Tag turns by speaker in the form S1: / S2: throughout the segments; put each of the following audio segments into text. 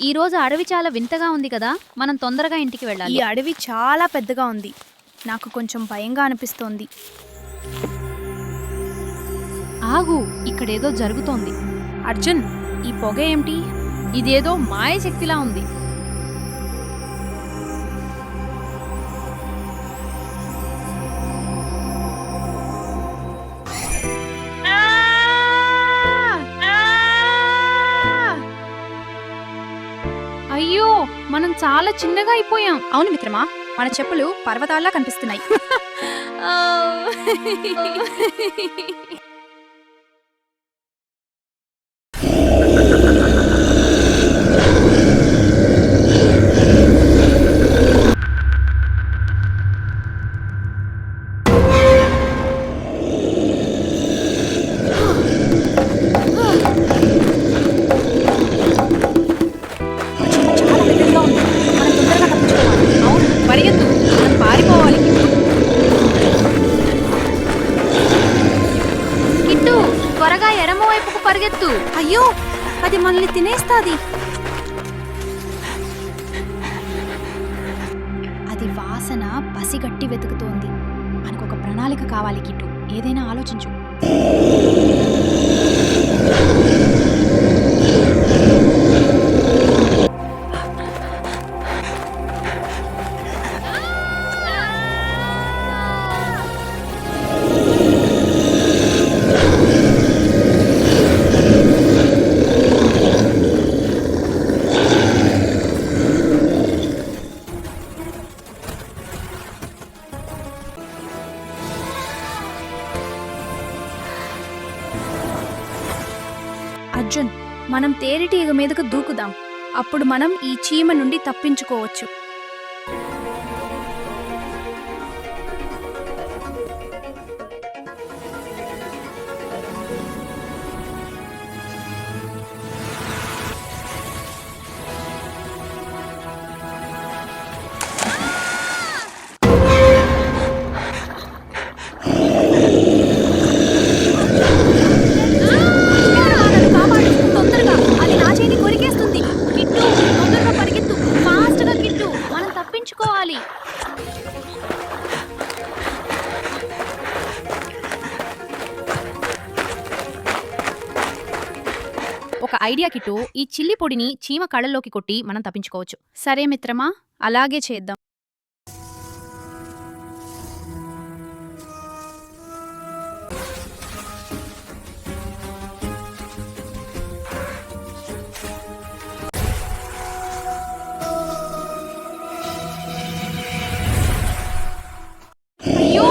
S1: ఈ రోజు అడవి చాలా వింతగా ఉంది కదా, మనం తొందరగా ఇంటికి
S2: ఈ
S1: వెళ్ళాలి.
S2: అడవి చాలా పెద్దగా ఉంది. నాకు కొంచెం భయంగా అనిపిస్తోంది.
S1: ఆగు, ఇక్కడేదో జరుగుతోంది.
S2: అర్జున్, ఈ పొగ ఏమిటి?
S1: ఇదేదో మాయ శక్తిలా ఉంది. అయ్యో, మనం చాలా చిన్నగా అయిపోయాం.
S2: అవును మిత్రమా, మన చెప్పులు పర్వతాల్లా కనిపిస్తున్నాయి. చాలా దగ్గరగా ఉంది. మనం తొందరగా తప్పించుకోవాలి.
S1: అవును, పరిగెత్తు, మనం పారిపోవాలి. కిట్టు, త్వరగా ఎడమ వైపుకు పరిగెత్తు.
S2: అయ్యో, అది మనల్ని తినేస్తాది. అది వాసన పసిగట్టి వెతుకుతోంది. మనకు ఒక ప్రణాళిక కావాలి కిట్టు. ఏదైనా ఆలోచించు. అర్జున్, మనం తేనెటీగ మీదకు దూకుదాం. అప్పుడు మనం ఈ చీమ నుండి తప్పించుకోవచ్చు. తొందరగా, అది నా చేతిని కొరికేస్తుంది.
S1: కిట్టు, తొందరగా పరిగెత్తు, ఫాస్ట్ గా కిట్టు, మనం తప్పించుకోవాలి. ఒక ఐడియా కిట్టు, ఈ చిల్లి పొడిని చీమ కళ్ళల్లోకి కొట్టి మనం తప్పించుకోవచ్చు.
S2: సరే మిత్రమా, అలాగే చేద్దాం.
S1: అయ్యో,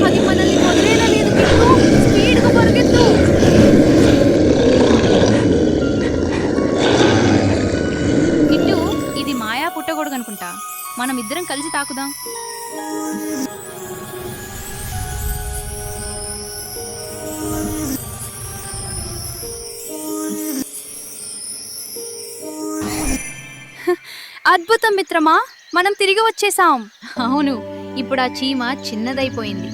S1: అది మనల్ని వదిలేలా లేదు కిట్టు, స్పీడ్గా పరిగెత్తు. కిట్టు, ఇది మాయా పుట్టగొడుగు అనుకుంటా. మనం ఇద్దరం కలిసి తాకుదాం.
S2: అద్భుతం మిత్రమా, మనం తిరిగి వచ్చేసాం.
S1: అవును, ఇప్పుడు ఆ చీమ చిన్నదైపోయింది.